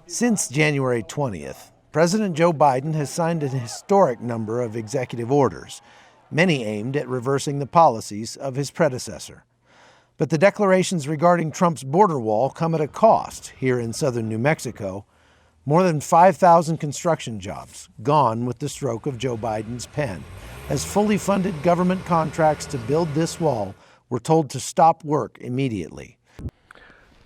Since January 20th, President Joe Biden has signed an historic number of executive orders, many aimed at reversing the policies of his predecessor. But the declarations regarding Trump's border wall come at a cost here in southern New Mexico. More than 5,000 construction jobs gone with the stroke of Joe Biden's pen, as fully funded government contracts to build this wall were told to stop work immediately.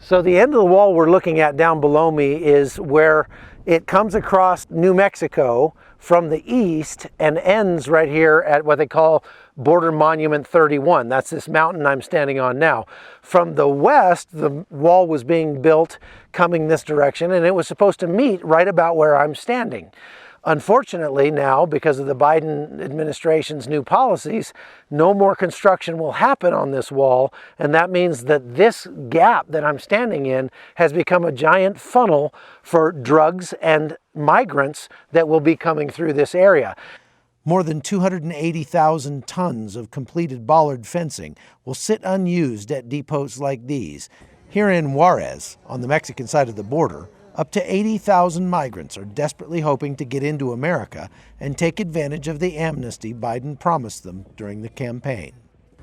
So the end of the wall we're looking at down below me is where it comes across New Mexico from the east and ends right here at what they call Border Monument 31. That's this mountain I'm standing on now. From the west, the wall was being built coming this direction, and it was supposed to meet right about where I'm standing. Unfortunately now, because of the Biden administration's new policies, no more construction will happen on this wall, and that means that this gap that I'm standing in has become a giant funnel for drugs and migrants that will be coming through this area. More than 280,000 tons of completed bollard fencing will sit unused at depots like these. Here in Juarez, on the Mexican side of the border, up to 80,000 migrants are desperately hoping to get into America and take advantage of the amnesty Biden promised them during the campaign.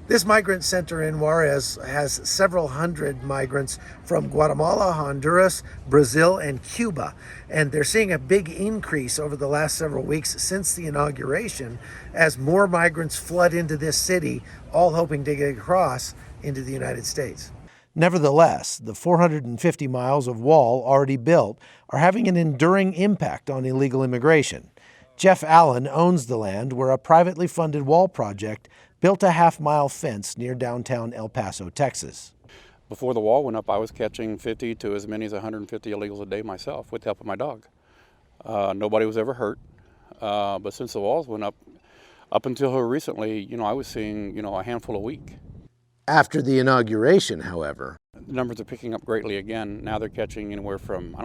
This migrant center in Juarez has several hundred migrants from Guatemala, Honduras, Brazil, and Cuba. And they're seeing a big increase over the last several weeks since the inauguration as more migrants flood into this city, all hoping to get across into the United States. Nevertheless, the 450 miles of wall already built are having an enduring impact on illegal immigration. Jeff Allen owns the land where a privately funded wall project built a half-mile fence near downtown El Paso, Texas. Before the wall went up, I was catching 50 to as many as 150 illegals a day myself with the help of my dog. Nobody was ever hurt, but since the walls went up until recently, I was seeing, a handful a week. After the inauguration, however, the numbers are picking up greatly again. Now they're catching anywhere from,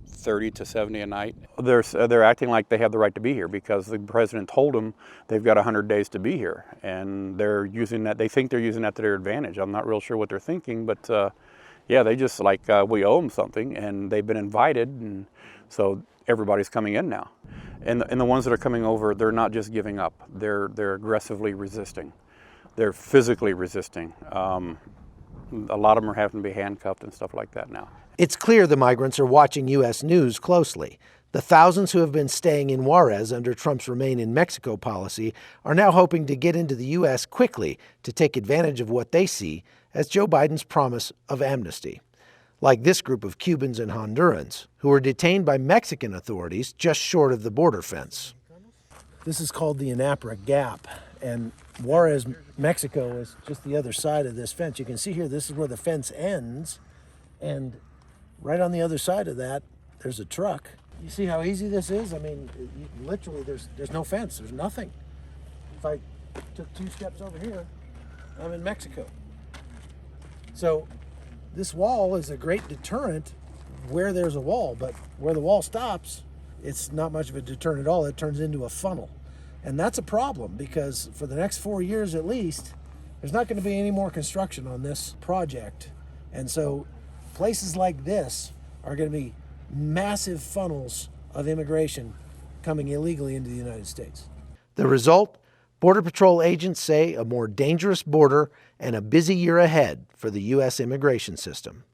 30 to 70 a night. They're acting like they have the right to be here because the president told them they've got 100 days to be here, and they're using that. They think they're using that to their advantage. I'm not real sure what they're thinking, but they just like we owe them something, and they've been invited, and so everybody's coming in now. And the ones that are coming over, they're not just giving up. They're aggressively resisting. They're physically resisting. A lot of them are having to be handcuffed and stuff like that now. It's clear the migrants are watching U.S. news closely. The thousands who have been staying in Juarez under Trump's Remain in Mexico policy are now hoping to get into the U.S. quickly to take advantage of what they see as Joe Biden's promise of amnesty. Like this group of Cubans and Hondurans who were detained by Mexican authorities just short of the border fence. This is called the Anapra Gap, and Juarez, Mexico is just the other side of this fence. You can see here, this is where the fence ends, and right on the other side of that, there's a truck. You see how easy this is? I mean, literally, there's no fence. There's nothing. If I took 2 steps over here, I'm in Mexico. So this wall is a great deterrent where there's a wall, but where the wall stops, it's not much of a deterrent at all. It turns into a funnel. And that's a problem because for the next 4 years at least, there's not going to be any more construction on this project. And so places like this are going to be massive funnels of immigration coming illegally into the United States. The result? Border Patrol agents say a more dangerous border and a busy year ahead for the U.S. immigration system.